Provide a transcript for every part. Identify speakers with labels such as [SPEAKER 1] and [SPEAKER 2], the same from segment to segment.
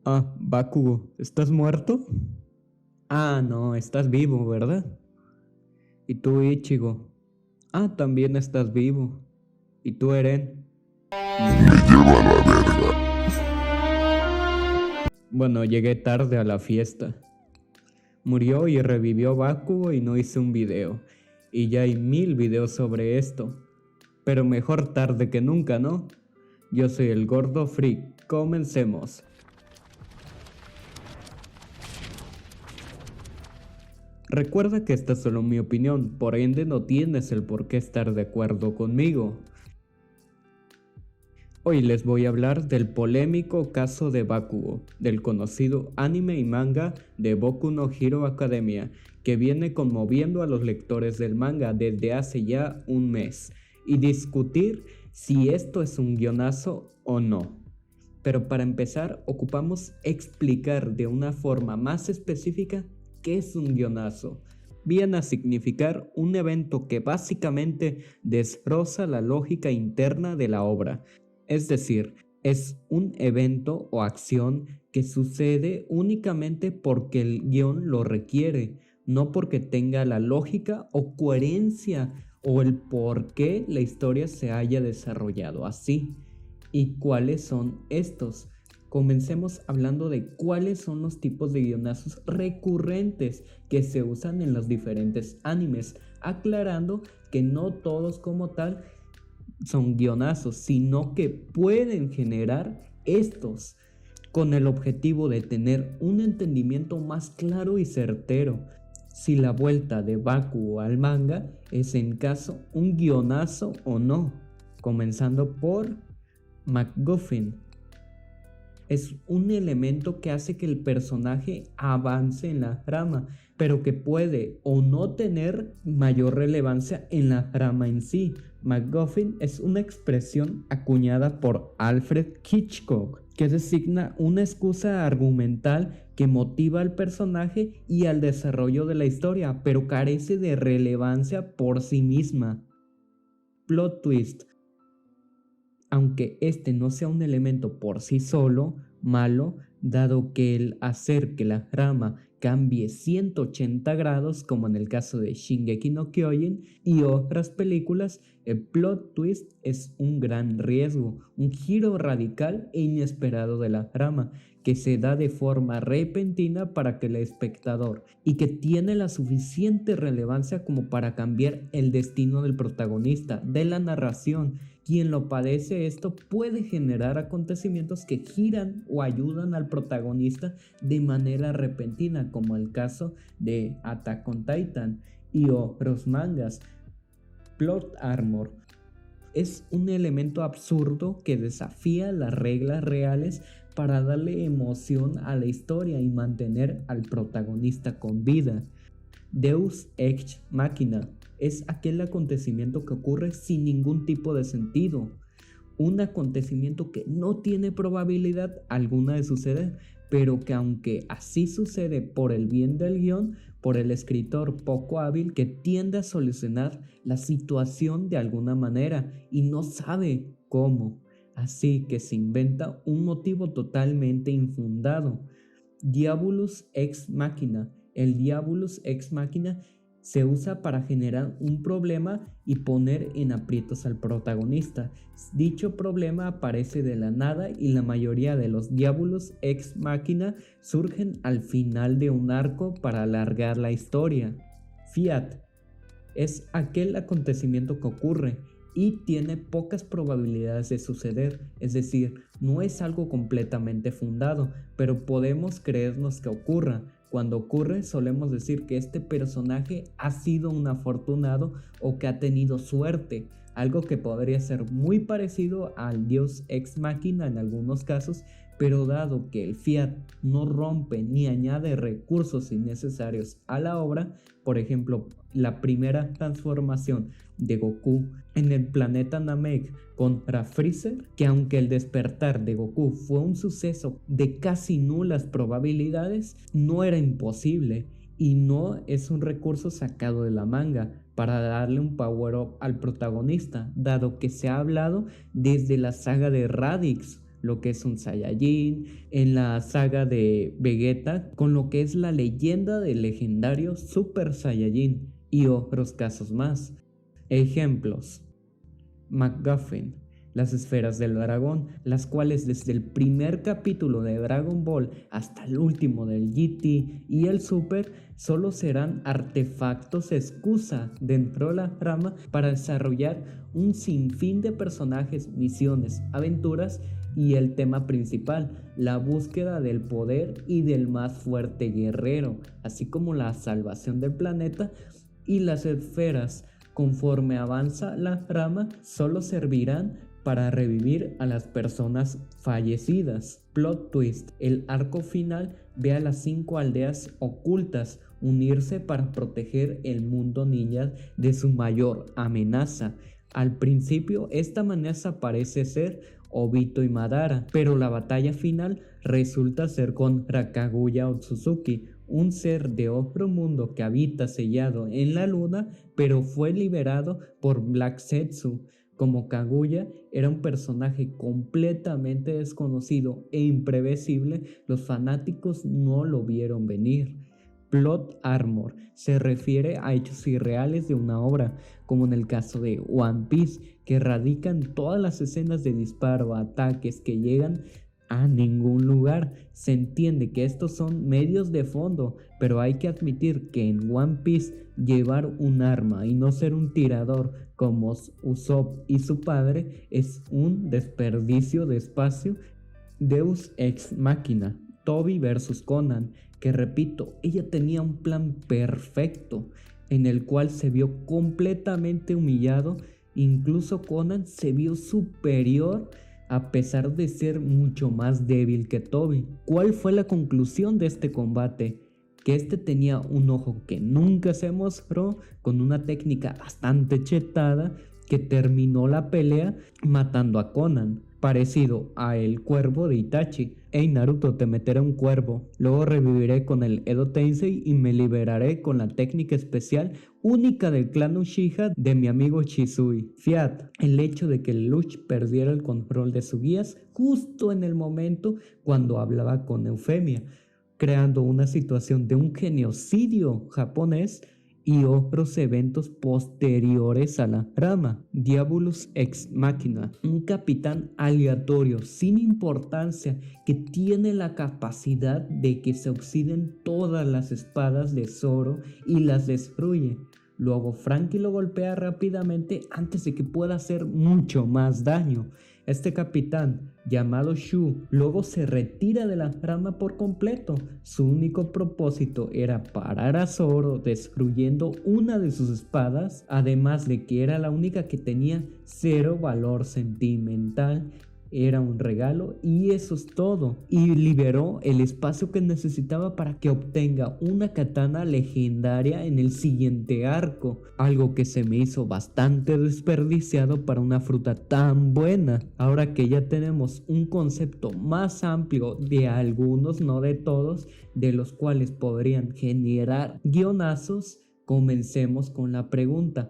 [SPEAKER 1] Ah, Bakugo, ¿estás muerto? Ah, no, estás vivo, ¿verdad? ¿Y tú, Ichigo? Ah, también estás vivo. ¿Y tú, Eren? Bueno, llegué tarde a la fiesta. Murió y revivió Bakugo y no hice un video. Y ya hay 1000 videos sobre esto. Pero mejor tarde que nunca, ¿no? Yo soy el Gordo Freak. Comencemos. Recuerda que esta es solo mi opinión, por ende no tienes el por qué estar de acuerdo conmigo. Hoy les voy a hablar del polémico caso de Bakugo, del conocido anime y manga de Boku no Hero Academia, que viene conmoviendo a los lectores del manga desde hace ya un mes, y discutir si esto es un guionazo o no. Pero para empezar, ocupamos explicar de una forma más específica qué es un guionazo. Viene a significar un evento que básicamente destroza la lógica interna de la obra. Es decir, es un evento o acción que sucede únicamente porque el guión lo requiere, no porque tenga la lógica o coherencia o el por qué la historia se haya desarrollado así. ¿Y cuáles son estos? Comencemos hablando de cuáles son los tipos de guionazos recurrentes que se usan en los diferentes animes, aclarando que no todos como tal son guionazos, sino que pueden generar estos con el objetivo de tener un entendimiento más claro y certero. Si la vuelta de Bakugo al manga es en caso un guionazo o no, comenzando por MacGuffin. Es un elemento que hace que el personaje avance en la trama, pero que puede o no tener mayor relevancia en la trama en sí. MacGuffin es una expresión acuñada por Alfred Hitchcock que designa una excusa argumental que motiva al personaje y al desarrollo de la historia, pero carece de relevancia por sí misma. Plot twist. Aunque este no sea un elemento por sí solo malo, dado que el hacer que la trama cambie 180 grados, como en el caso de Shingeki no Kyojin y otras películas, el plot twist es un gran riesgo, un giro radical e inesperado de la trama, que se da de forma repentina para que el espectador y que tiene la suficiente relevancia como para cambiar el destino del protagonista, de la narración. Quien lo padece esto puede generar acontecimientos que giran o ayudan al protagonista de manera repentina, como el caso de Attack on Titan y otros mangas. Plot Armor es un elemento absurdo que desafía las reglas reales para darle emoción a la historia y mantener al protagonista con vida. Deus Ex Machina es aquel acontecimiento que ocurre sin ningún tipo de sentido, un acontecimiento que no tiene probabilidad alguna de suceder, pero que aunque así sucede por el bien del guión, por el escritor poco hábil que tiende a solucionar la situación de alguna manera y no sabe cómo, así que se inventa un motivo totalmente infundado. Diabolus ex machina. El Diabolus ex machina se usa para generar un problema y poner en aprietos al protagonista. Dicho problema aparece de la nada y la mayoría de los Diabolus ex machina surgen al final de un arco para alargar la historia. Fiat es aquel acontecimiento que ocurre y tiene pocas probabilidades de suceder, es decir, no es algo completamente fundado, pero podemos creernos que ocurra. Cuando ocurre, solemos decir que este personaje ha sido un afortunado o que ha tenido suerte, algo que podría ser muy parecido al Dios ex machina en algunos casos, pero dado que el Fiat no rompe ni añade recursos innecesarios a la obra, por ejemplo, la primera transformación de Goku en el planeta Namek contra Freezer, que aunque el despertar de Goku fue un suceso de casi nulas probabilidades, no era imposible y no es un recurso sacado de la manga para darle un power up al protagonista, dado que se ha hablado desde la saga de Raditz lo que es un Saiyajin, en la saga de Vegeta, con lo que es la leyenda del legendario Super Saiyajin y otros casos más. Ejemplos: MacGuffin, las esferas del dragón, las cuales desde el primer capítulo de Dragon Ball hasta el último del GT y el Super solo serán artefactos excusa dentro de la rama para desarrollar un sinfín de personajes, misiones, aventuras y el tema principal, la búsqueda del poder y del más fuerte guerrero, así como la salvación del planeta. Y las esferas, conforme avanza la rama, solo servirán para revivir a las personas fallecidas. Plot twist: el arco final ve a las 5 aldeas ocultas unirse para proteger el mundo ninja de su mayor amenaza. Al principio esta amenaza parece ser Obito y Madara, pero la batalla final resulta ser contra Kaguya Otsutsuki, un ser de otro mundo que habita sellado en la luna, pero fue liberado por Black Zetsu. Como Kaguya era un personaje completamente desconocido e imprevisible, los fanáticos no lo vieron venir. Plot armor se refiere a hechos irreales de una obra, como en el caso de One Piece, que radica en todas las escenas de disparo, ataques que llegan a ningún lugar. Se entiende que estos son medios de fondo, pero hay que admitir que en One Piece llevar un arma y no ser un tirador como Usopp y su padre es un desperdicio de espacio. Deus Ex Machina, Toby vs Conan, que repito, ella tenía un plan perfecto en el cual se vio completamente humillado. Incluso Conan se vio superior a pesar de ser mucho más débil que Toby. ¿Cuál fue la conclusión de este combate? Que este tenía un ojo que nunca se mostró, con una técnica bastante chetada, que terminó la pelea matando a Conan, parecido a el cuervo de Itachi. Hey Naruto, te meteré un cuervo, luego reviviré con el Edo Tensei y me liberaré con la técnica especial única del clan Uchiha de mi amigo Shisui. Fiat, el hecho de que Luch perdiera el control de sus guías justo en el momento cuando hablaba con Eufemia, creando una situación de un genocidio japonés y otros eventos posteriores a la trama. Diabolus Ex Machina, un capitán aleatorio sin importancia que tiene la capacidad de que se oxiden todas las espadas de Zoro y las destruye. Luego Franky lo golpea rápidamente antes de que pueda hacer mucho más daño. Este capitán, llamado Shu, luego se retira de la trama por completo. Su único propósito era parar a Zoro destruyendo una de sus espadas, además de que era la única que tenía cero valor sentimental. Era un regalo y eso es todo. Y liberó el espacio que necesitaba para que obtenga una katana legendaria en el siguiente arco. Algo que se me hizo bastante desperdiciado para una fruta tan buena. Ahora que ya tenemos un concepto más amplio de algunos, no de todos, de los cuales podrían generar guionazos, comencemos con la pregunta: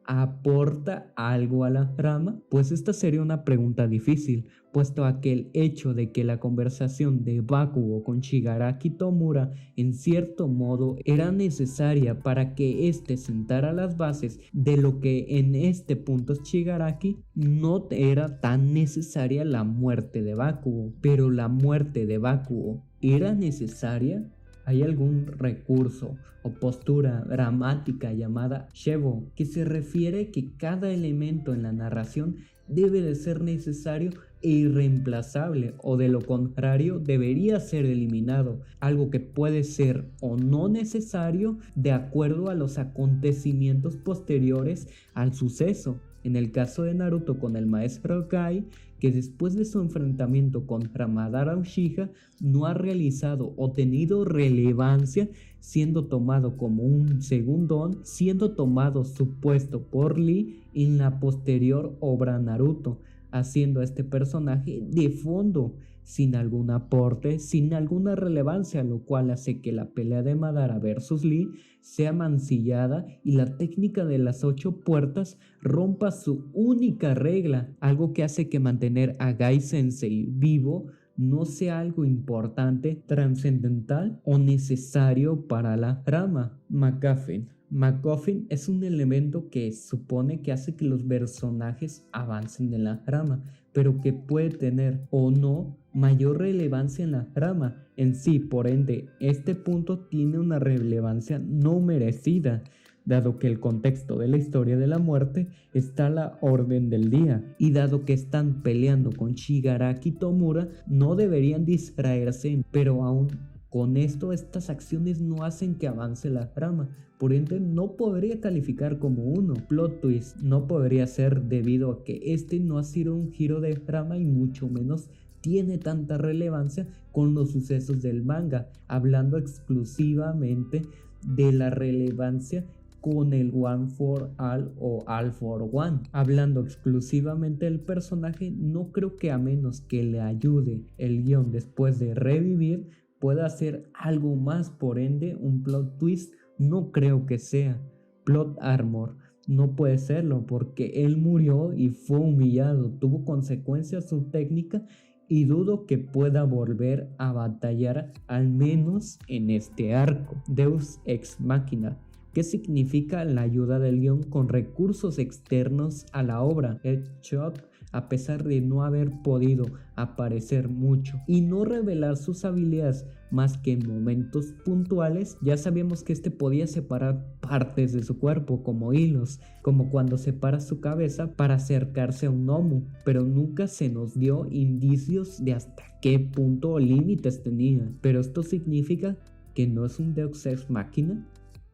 [SPEAKER 1] ¿aporta algo a la trama? Pues esta sería una pregunta difícil, puesto a que el hecho de que la conversación de Bakugo con Shigaraki Tomura en cierto modo era necesaria para que éste sentara las bases de lo que en este punto es Shigaraki, no era tan necesaria la muerte de Bakugo. Pero la muerte de Bakugo ¿era necesaria? ¿Hay algún recurso o postura dramática llamada Shevo, que se refiere que cada elemento en la narración debe de ser necesario e irreemplazable, o de lo contrario debería ser eliminado, algo que puede ser o no necesario de acuerdo a los acontecimientos posteriores al suceso? En el caso de Naruto con el maestro Kai, que después de su enfrentamiento contra Madara Uchiha no ha realizado o tenido relevancia, siendo tomado como un segundón, siendo tomado su puesto por Lee en la posterior obra Naruto. haciendo a este personaje de fondo, sin algún aporte, sin alguna relevancia, lo cual hace que la pelea de Madara versus Lee sea mancillada y la técnica de las 8 puertas rompa su única regla, algo que hace que mantener a Gai Sensei vivo no sea algo importante, trascendental o necesario para la trama. MacGuffin. MacGuffin es un elemento que supone que hace que los personajes avancen en la trama, pero que puede tener o no mayor relevancia en la trama en sí. Por ende, este punto tiene una relevancia no merecida, dado que el contexto de la historia de la muerte está a la orden del día, y dado que están peleando con Shigaraki Tomura, no deberían distraerse, pero aún con esto estas acciones no hacen que avance la trama, por ende no podría calificar como uno. Plot twist no podría ser debido a que este no ha sido un giro de trama y mucho menos tiene tanta relevancia con los sucesos del manga, hablando exclusivamente de la relevancia con el One for All o All for One. Hablando exclusivamente del personaje, no creo que a menos que le ayude el guión después de revivir, pueda hacer algo más. Por ende, un plot twist no creo que sea. Plot armor no puede serlo porque él murió y fue humillado, tuvo consecuencias su técnica y dudo que pueda volver a batallar, al menos en este arco. Deus Ex Machina. ¿Qué significa la ayuda del guión con recursos externos a la obra? Headshot, a pesar de no haber podido aparecer mucho y no revelar sus habilidades más que en momentos puntuales, ya sabíamos que este podía separar partes de su cuerpo como hilos, como cuando separa su cabeza para acercarse a un gnomo, pero nunca se nos dio indicios de hasta qué punto o límites tenía. Pero esto significa que no es un Deus Ex Machina.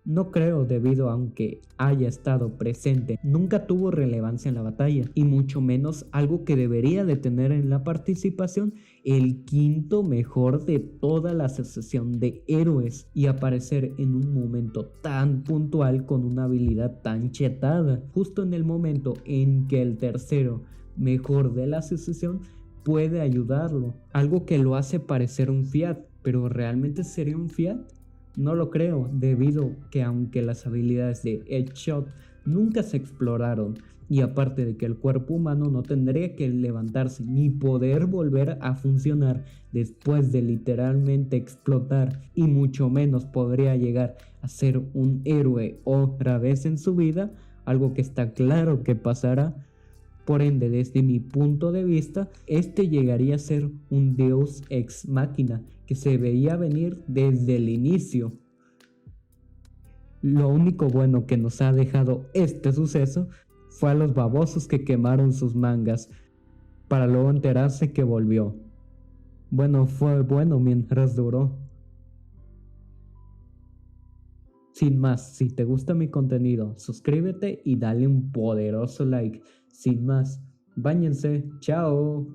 [SPEAKER 1] No creo, debido a aunque haya estado presente, nunca tuvo relevancia en la batalla, y mucho menos algo que debería de tener en la participación el quinto mejor de toda la asociación de héroes, y aparecer en un momento tan puntual con una habilidad tan chetada, justo en el momento en que el tercero mejor de la asociación puede ayudarlo, algo que lo hace parecer un Fiat, pero ¿realmente sería un Fiat? No lo creo, debido que aunque las habilidades de Headshot nunca se exploraron, y aparte de que el cuerpo humano no tendría que levantarse ni poder volver a funcionar después de literalmente explotar, y mucho menos podría llegar a ser un héroe otra vez en su vida, algo que está claro que pasará. Por ende, desde mi punto de vista, este llegaría a ser un Deus Ex Machina que se veía venir desde el inicio. Lo único bueno que nos ha dejado este suceso fue a los babosos que quemaron sus mangas, para luego enterarse que volvió. Bueno, fue bueno mientras duró. Sin más, si te gusta mi contenido, suscríbete y dale un poderoso like. Sin más, báñense, chao.